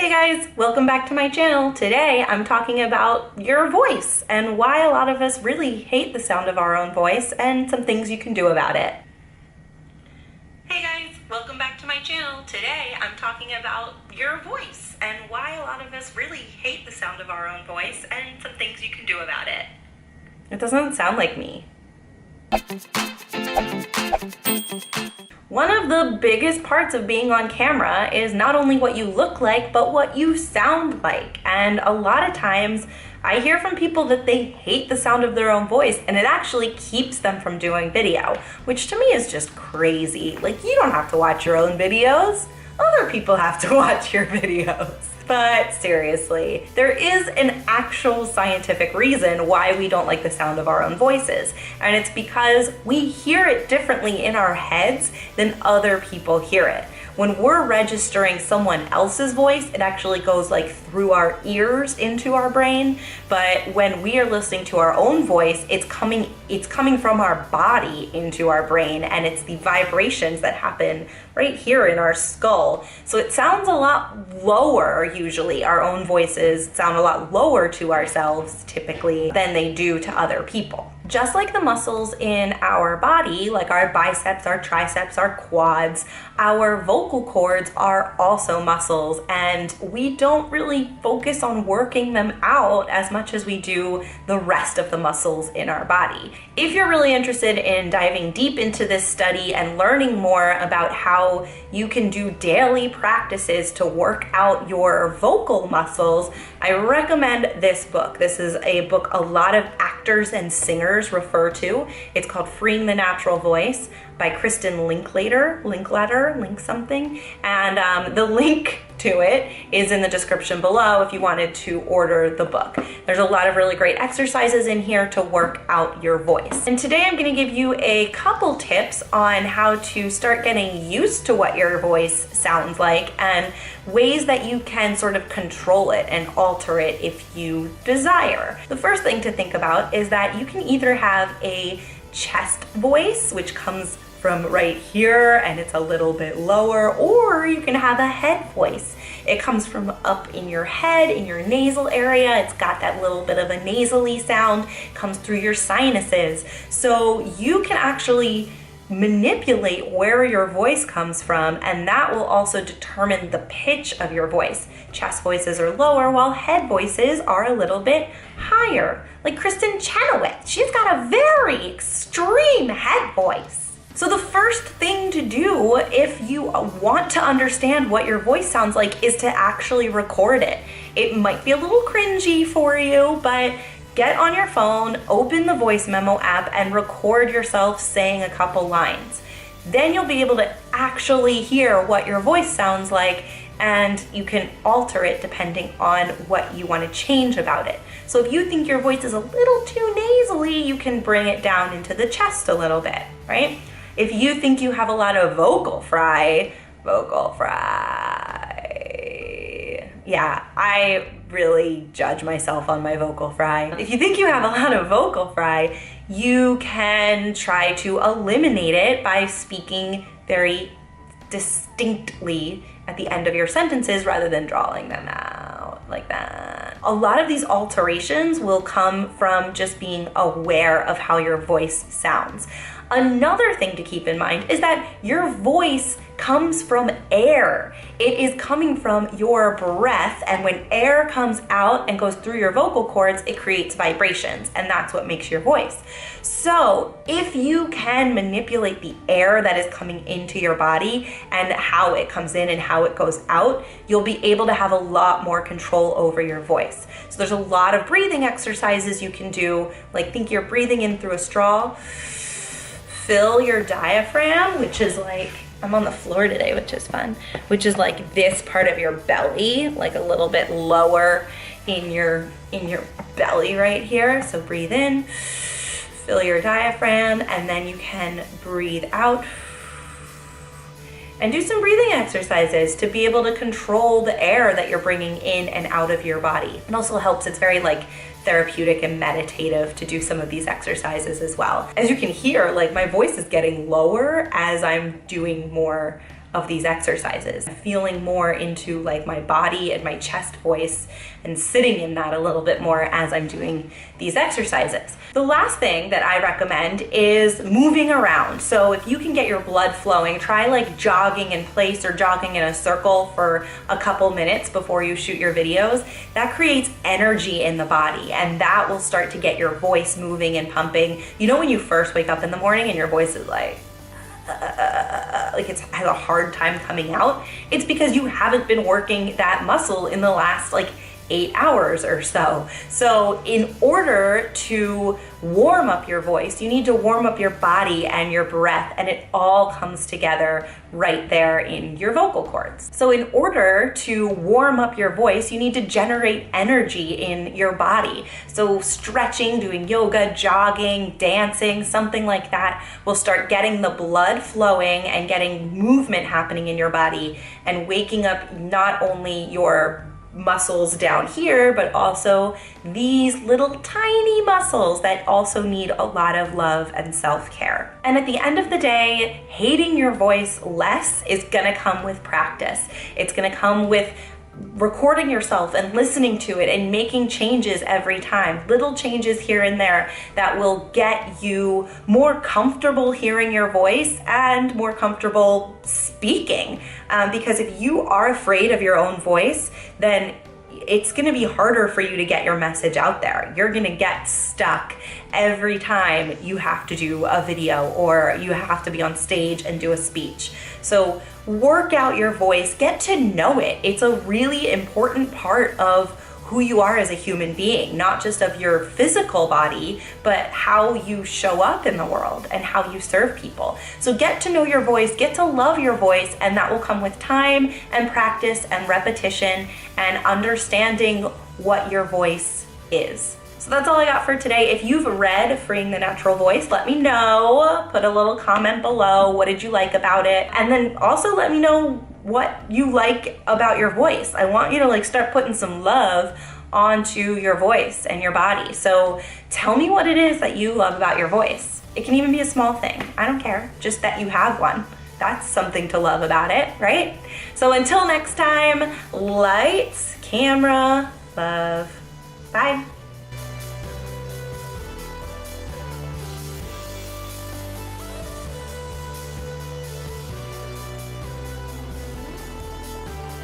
Hey guys, welcome back to my channel. Today I'm talking about your voice and why a lot of us really hate the sound of our own voice and some things you can do about it. Hey guys, welcome back to my channel. Today I'm talking about your voice and why a lot of us really hate the sound of our own voice and some things you can do about it. It doesn't sound like me. One of the biggest parts of being on camera is not only what you look like, but what you sound like. And a lot of times I hear from people that they hate the sound of their own voice and it actually keeps them from doing video, which to me is just crazy. Like, you don't have to watch your own videos. Other people have to watch your videos. But seriously, there is an actual scientific reason why we don't like the sound of our own voices. And it's because we hear it differently in our heads than other people hear it. When we're registering someone else's voice, it actually goes like through our ears into our brain. But when we are listening to our own voice, it's coming from our body into our brain, and it's the vibrations that happen right here in our skull. So it sounds a lot lower usually. Our own voices sound a lot lower to ourselves typically than they do to other people. Just like the muscles in our body, like our biceps, our triceps, our quads, our vocal cords are also muscles, and we don't really focus on working them out as much as we do the rest of the muscles in our body. If you're really interested in diving deep into this study and learning more about how you can do daily practices to work out your vocal muscles, I recommend this book. This is a book a lot of actors and singers refer to. It's called Freeing the Natural Voice by Kristen Linklater, and the link to it is in the description below if you wanted to order the book. There's a lot of really great exercises in here to work out your voice. And today I'm going to give you a couple tips on how to start getting used to what your voice sounds like and ways that you can sort of control it and alter it if you desire. The first thing to think about is that you can either have a chest voice, which comes from right here and it's a little bit lower, or you can have a head voice. It comes from up in your head, in your nasal area. It's got that little bit of a nasally sound, comes through your sinuses. So you can actually manipulate where your voice comes from, and that will also determine the pitch of your voice. Chest voices are lower while head voices are a little bit higher. Like Kristen Chenoweth, she's got a very extreme head voice. So the first thing to do if you want to understand what your voice sounds like is to actually record it. It might be a little cringy for you, but get on your phone, open the voice memo app, and record yourself saying a couple lines. Then you'll be able to actually hear what your voice sounds like, and you can alter it depending on what you want to change about it. So if you think your voice is a little too nasally, you can bring it down into the chest a little bit, right? If you think you have a lot of vocal fry, yeah, I really judge myself on my vocal fry. If you think you have a lot of vocal fry, you can try to eliminate it by speaking very distinctly at the end of your sentences rather than drawing them out like that. A lot of these alterations will come from just being aware of how your voice sounds. Another thing to keep in mind is that your voice comes from air. It is coming from your breath, and when air comes out and goes through your vocal cords, it creates vibrations, and that's what makes your voice. So if you can manipulate the air that is coming into your body and how it comes in and how it goes out, you'll be able to have a lot more control over your voice. So there's a lot of breathing exercises you can do, like think you're breathing in through a straw. Fill your diaphragm, which is like, I'm on the floor today, which is fun, which is like this part of your belly, like a little bit lower in your belly right here. So breathe in, fill your diaphragm, and then you can breathe out and do some breathing exercises to be able to control the air that you're bringing in and out of your body. It also helps, it's very like therapeutic and meditative to do some of these exercises as well. As you can hear, like my voice is getting lower as I'm doing more of these exercises, feeling more into like my body and my chest voice and sitting in that a little bit more as I'm doing these exercises. The last thing that I recommend is moving around. So if you can get your blood flowing, try like jogging in place or jogging in a circle for a couple minutes before you shoot your videos. That creates energy in the body, and that will start to get your voice moving and pumping. You know when you first wake up in the morning and your voice is like it has a hard time coming out? It's because you haven't been working that muscle in the last like 8 hours or so. So in order to warm up your voice, you need to warm up your body and your breath, and it all comes together right there in your vocal cords. So in order to warm up your voice, you need to generate energy in your body. So stretching, doing yoga, jogging, dancing, something like that will start getting the blood flowing and getting movement happening in your body and waking up not only your muscles down here, but also these little tiny muscles that also need a lot of love and self-care. And at the end of the day, hating your voice less is gonna come with practice. It's gonna come with recording yourself and listening to it and making changes every time, little changes here and there that will get you more comfortable hearing your voice and more comfortable speaking. Because if you are afraid of your own voice, then it's going to be harder for you to get your message out there. You're going to get stuck every time you have to do a video or you have to be on stage and do a speech. So work out your voice, get to know it. It's a really important part of who you are as a human being, not just of your physical body, but how you show up in the world and how you serve people. So get to know your voice, get to love your voice, and that will come with time and practice and repetition and understanding what your voice is. So that's all I got for today. If you've read Freeing the Natural Voice, let me know. Put a little comment below. What did you like about it? And then also let me know what you like about your voice. I want you to like start putting some love onto your voice and your body. So tell me what it is that you love about your voice. It can even be a small thing. I don't care. Just that you have one. That's something to love about it, right? So until next time, lights, camera, love.